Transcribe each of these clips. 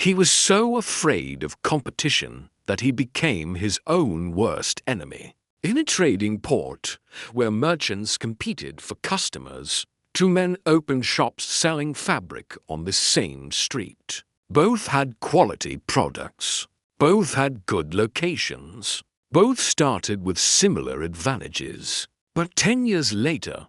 He was so afraid of competition that he became his own worst enemy. In a trading port, where merchants competed for customers, two men opened shops selling fabric on the same street. Both had quality products. Both had good locations. Both started with similar advantages. But 10 years later,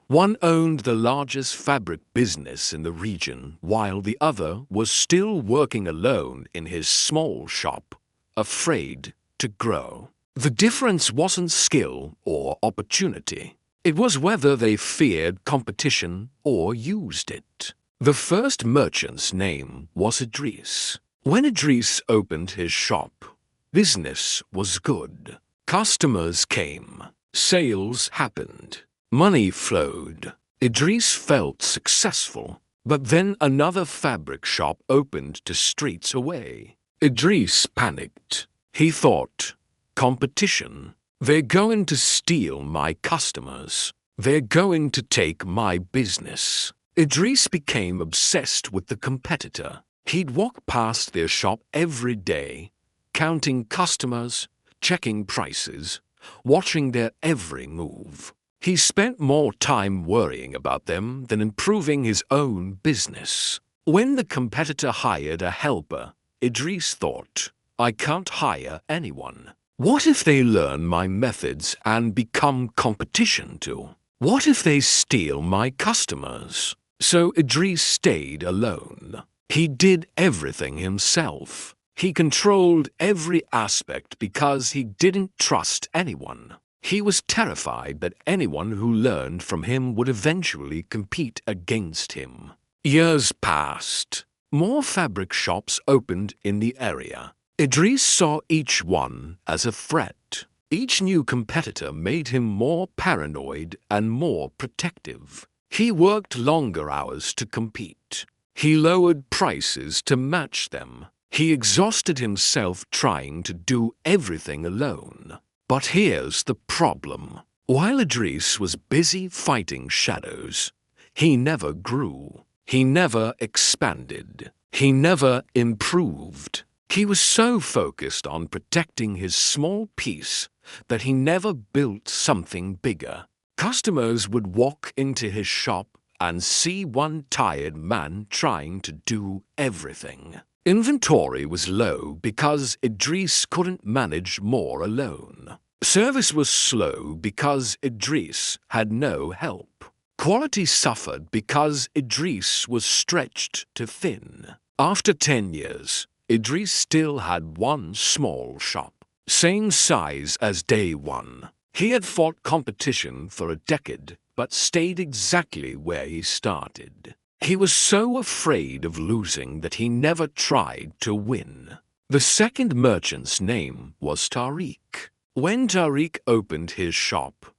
one owned the largest fabric business in the region, while the other was still working alone in his small shop, afraid to grow. The difference wasn't skill or opportunity. It was whether they feared competition or used it. The first merchant's name was Idris. When Idris opened his shop, business was good. Customers came. Sales happened. Money flowed. Idris felt successful. But then another fabric shop opened 2 streets away. Idris panicked. He thought, competition. They're going to steal my customers. They're going to take my business. Idris became obsessed with the competitor. He'd walk past their shop every day, counting customers, checking prices, watching their every move. He spent more time worrying about them than improving his own business. When the competitor hired a helper, Idris thought, I can't hire anyone. What if they learn my methods and become competition too? What if they steal my customers? So Idris stayed alone. He did everything himself. He controlled every aspect because he didn't trust anyone. He was terrified that anyone who learned from him would eventually compete against him. Years passed. More fabric shops opened in the area. Idris saw each one as a threat. Each new competitor made him more paranoid and more protective. He worked longer hours to compete. He lowered prices to match them. He exhausted himself trying to do everything alone. But here's the problem. While Idris was busy fighting shadows, he never grew. He never expanded. He never improved. He was so focused on protecting his small piece that he never built something bigger. Customers would walk into his shop and see one tired man trying to do everything. Inventory was low because Idris couldn't manage more alone. Service was slow because Idris had no help. Quality suffered because Idris was stretched too thin. After 10 years, Idris still had one small shop, same size as day one. He had fought competition for a decade, but stayed exactly where he started. He was so afraid of losing that he never tried to win. The second merchant's name was Tariq. When Tariq opened his shop,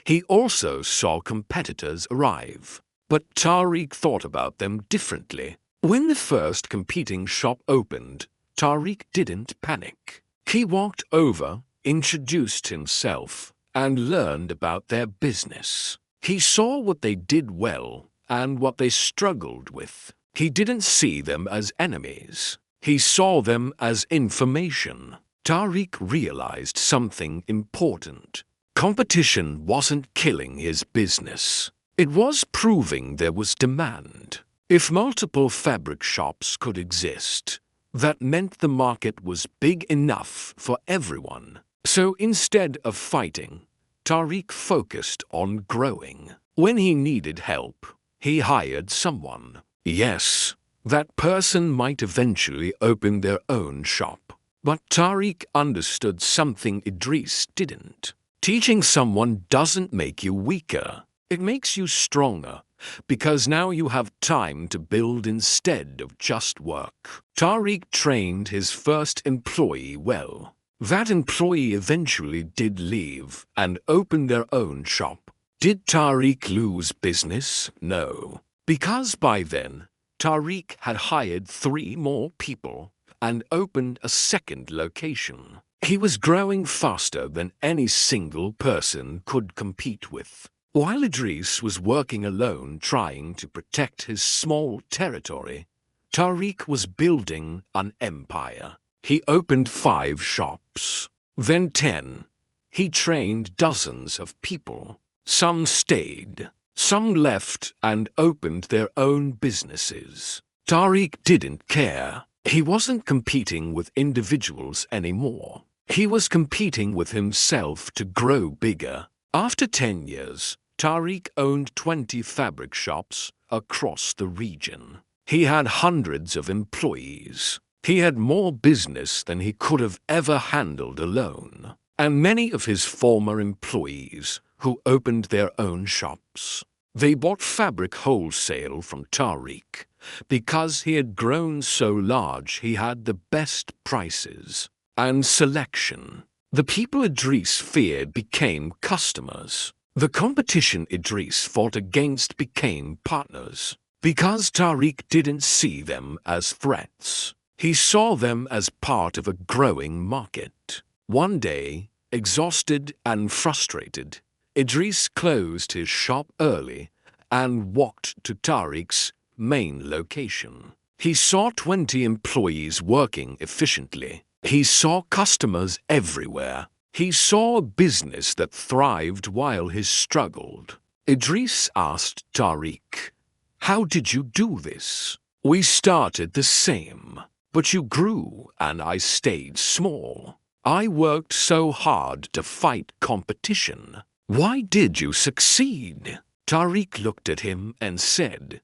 he also saw competitors arrive. But Tariq thought about them differently. When the first competing shop opened, Tariq didn't panic. He walked over, introduced himself, and learned about their business. He saw what they did well and what they struggled with. He didn't see them as enemies. He saw them as information. Tariq realized something important. Competition wasn't killing his business. It was proving there was demand. If multiple fabric shops could exist, that meant the market was big enough for everyone. So instead of fighting, Tariq focused on growing. When he needed help, he hired someone. Yes, that person might eventually open their own shop. But Tariq understood something Idris didn't. Teaching someone doesn't make you weaker. It makes you stronger, because now you have time to build instead of just work. Tariq trained his first employee well. That employee eventually did leave and open their own shop. Did Tariq lose business? No. Because by then, Tariq had hired 3 more people and opened a second location. He was growing faster than any single person could compete with. While Idris was working alone trying to protect his small territory, Tariq was building an empire. He opened 5 shops, then 10. He trained dozens of people. Some stayed, some left and opened their own businesses. Tariq didn't care. He wasn't competing with individuals anymore. He was competing with himself to grow bigger. After 10 years, Tariq owned 20 fabric shops across the region. He had hundreds of employees. He had more business than he could have ever handled alone. And many of his former employees who opened their own shops. They bought fabric wholesale from Tariq because he had grown so large he had the best prices and selection. The people Idris feared became customers. The competition Idris fought against became partners. Because Tariq didn't see them as threats. He saw them as part of a growing market. One day, exhausted and frustrated, Idris closed his shop early and walked to Tariq's main location. He saw 20 employees working efficiently. He saw customers everywhere. He saw a business that thrived while he struggled. Idris asked Tariq, "How did you do this? We started the same, but you grew and I stayed small. I worked so hard to fight competition. Why did you succeed?" Tariq looked at him and said,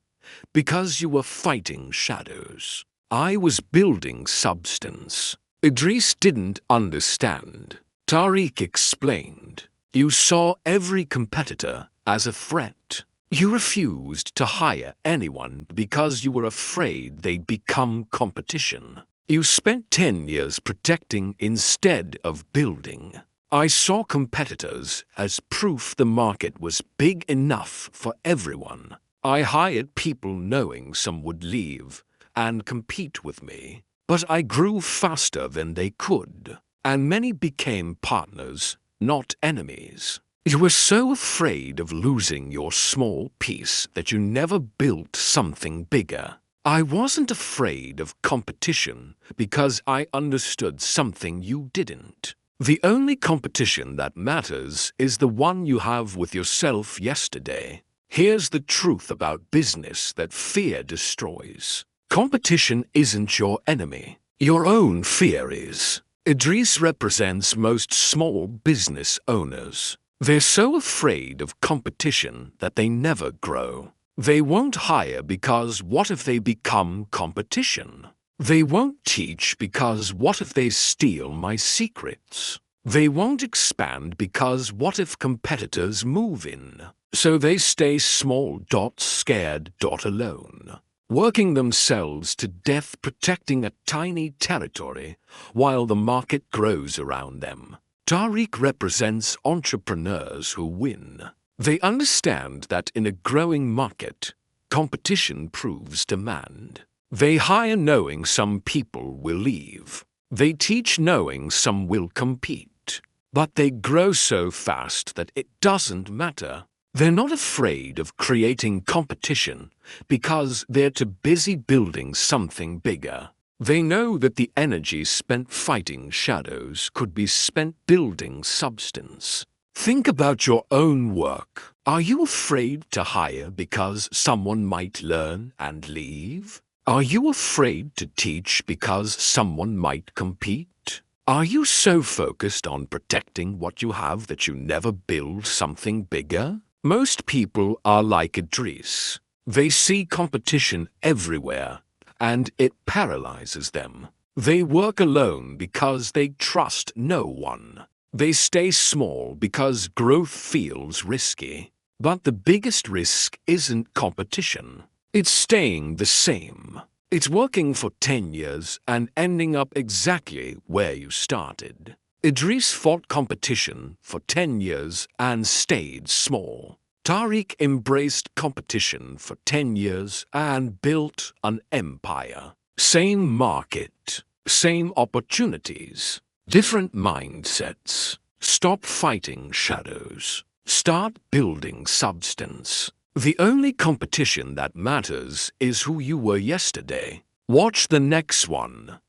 "Because you were fighting shadows. I was building substance." Idris didn't understand. Tariq explained, "You saw every competitor as a threat. You refused to hire anyone because you were afraid they'd become competition. You spent 10 years protecting instead of building. I saw competitors as proof the market was big enough for everyone. I hired people knowing some would leave and compete with me, but I grew faster than they could, and many became partners, not enemies. You were so afraid of losing your small piece that you never built something bigger. I wasn't afraid of competition because I understood something you didn't. The only competition that matters is the one you have with yourself yesterday. Here's the truth about business that fear destroys. Competition isn't your enemy. Your own fear is." Idris represents most small business owners. They're so afraid of competition that they never grow. They won't hire because what if they become competition? They won't teach because what if they steal my secrets? They won't expand because what if competitors move in? So they stay small, scared, alone, working themselves to death, protecting a tiny territory while the market grows around them. Tariq represents entrepreneurs who win. They understand that in a growing market, competition proves demand. They hire knowing some people will leave. They teach knowing some will compete. But they grow so fast that it doesn't matter. They're not afraid of creating competition because they're too busy building something bigger. They know that the energy spent fighting shadows could be spent building substance. Think about your own work. Are you afraid to hire because someone might learn and leave? Are you afraid to teach because someone might compete? Are you so focused on protecting what you have that you never build something bigger? Most people are like Idris. They see competition everywhere, and it paralyzes them. They work alone because they trust no one. They stay small because growth feels risky. But the biggest risk isn't competition. It's staying the same. It's working for 10 years and ending up exactly where you started. Idris fought competition for 10 years and stayed small. Tariq embraced competition for 10 years and built an empire. Same market, same opportunities, different mindsets. Stop fighting shadows. Start building substance. The only competition that matters is who you were yesterday. Watch the next one.